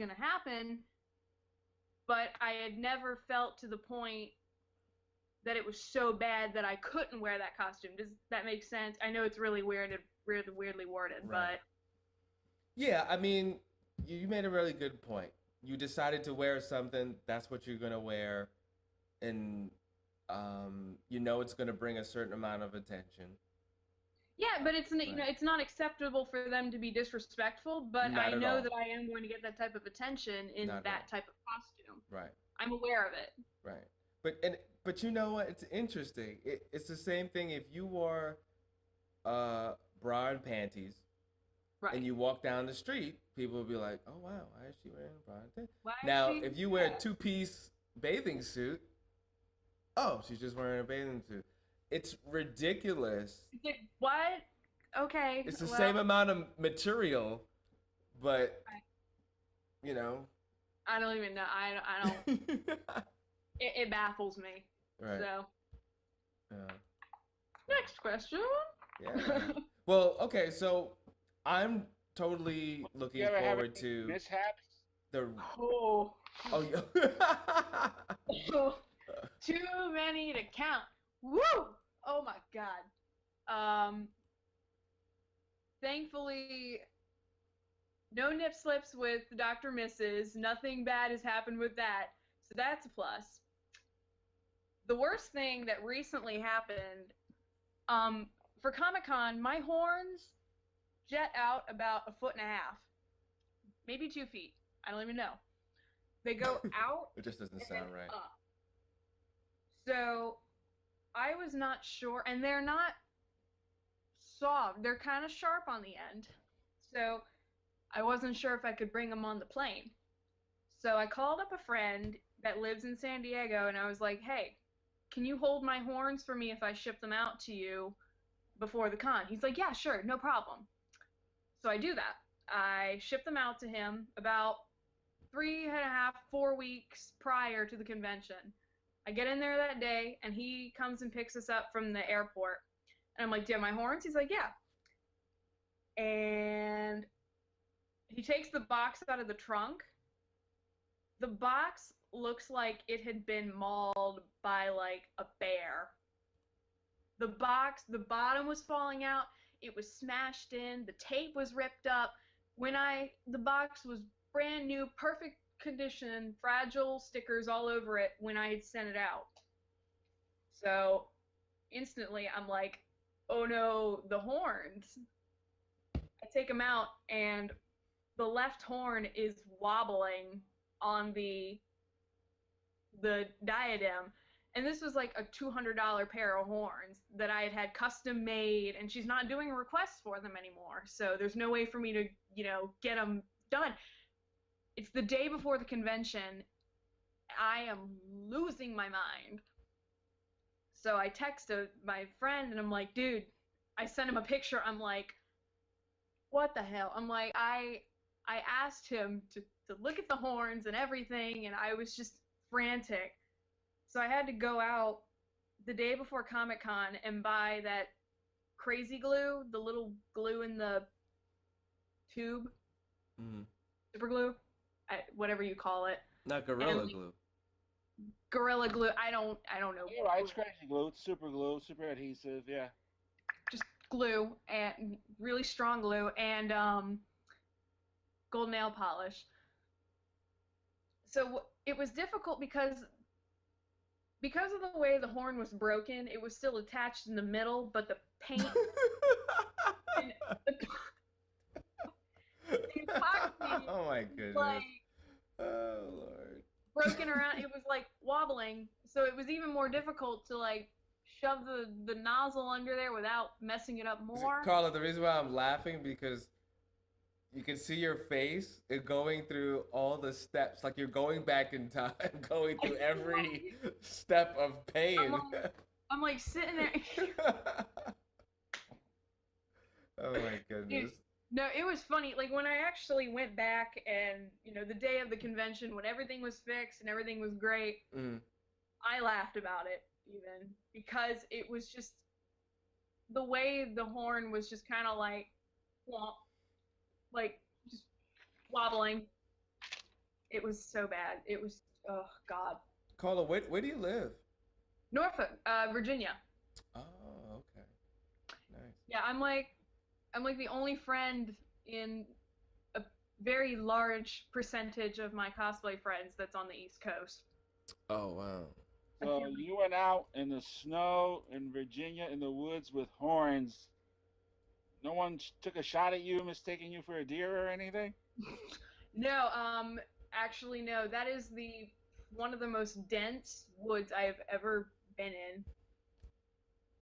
going to happen, but I had never felt to the point that it was so bad that I couldn't wear that costume. Does that make sense? I know it's really weird and weirdly worded, Right. but Yeah, I mean, you made a really good point. You decided to wear something, that's what you're gonna wear, and you know it's gonna bring a certain amount of attention. yeah, but it's Right. it's not acceptable for them to be disrespectful, but Not I at know all. that I am going to get that type of attention in Not at that all. type of costume. Right. I'm aware of it. Right. But you know what? It's interesting. It's the same thing if you wore bra and panties and Right. you walk down the street, people will be like, "Oh wow, why is she wearing bra and panties?" Why is Now, she? if you wear a Yeah. two-piece bathing suit, oh, she's just wearing a bathing suit. It's ridiculous. It's like, what? Okay, It's the well, same amount of material, but you know. I don't even know. I don't. It baffles me. Right. So, Yeah. next question. Yeah. Well, okay, so I'm totally You looking ever have forward any to mishaps? the Oh, oh yeah. too many to count. Woo! Oh my God. Thankfully, no nip slips with Dr. Mrs. Nothing bad has happened with that, so that's a plus. The worst thing that recently happened, um, for Comic Con, my horns jet out about a foot and a half, maybe 2 feet. I don't even know. They go out It just doesn't and then sound right. up. So I was not sure, and they're not soft. They're kind of sharp on the end. So I wasn't sure if I could bring them on the plane. So I called up a friend that lives in San Diego, and I was like, "Hey, can you hold my horns for me if I ship them out to you before the con?" He's like, "Yeah, sure, no problem." So I do that. I ship them out to him about 3.5, 4 weeks prior to the convention. I get in there that day, and he comes and picks us up from the airport. And I'm like, "Do you have my horns?" He's like, "Yeah." And he takes the box out of the trunk. The box looks like it had been mauled by like a bear. The box, the bottom was falling out. It was smashed in. The tape was ripped up. The box was brand new, perfect condition, fragile stickers all over it when I had sent it out. So instantly I'm like, oh no, the horns. I take them out and the left horn is wobbling on the diadem. And this was like a $200 pair of horns that I had custom made, and she's not doing requests for them anymore. So there's no way for me to, get them done. It's the day before the convention. I am losing my mind. So I texted my friend and I'm like, dude, I sent him a picture. I'm like, what the hell? I'm like, I asked him to look at the horns and everything, and I was just frantic. So I had to go out the day before Comic Con and buy that crazy glue, the little glue in the tube, Mm. super glue, whatever you call it, Not and gorilla like, glue. gorilla glue. I don't know. You're right. It's crazy glue. It's super glue, super adhesive. Yeah. Just glue and really strong glue and gold nail polish. So it was difficult because of the way the horn was broken, it was still attached in the middle, but the paint and the, the epoxy Oh my was goodness. like Oh Lord. broken around. It was like wobbling, so it was even more difficult to like shove the nozzle under there without messing it up See, more. Carla, the reason why I'm laughing because you can see your face going through all the steps, like you're going back in time, going through every step of I'm pain. like I'm like sitting there. Oh my Dude, goodness. no, it was funny. Like when I actually went back and, the day of the convention when everything was fixed and everything was great, Mm. I laughed about it even because it was just the way the horn was just kind of like, womp, like just wobbling. It was so bad. It was, oh God. Carla, where do you live? Norfolk, Virginia. Oh, okay. Nice. Yeah, I'm like the only friend in a very large percentage of my cosplay friends that's on the East Coast. Oh, wow. I So feel like, you went out in the snow in Virginia in the woods with horns. No one took a shot at you, mistaking you for a deer or anything? no, actually no. That is the one of the most dense woods I have ever been in.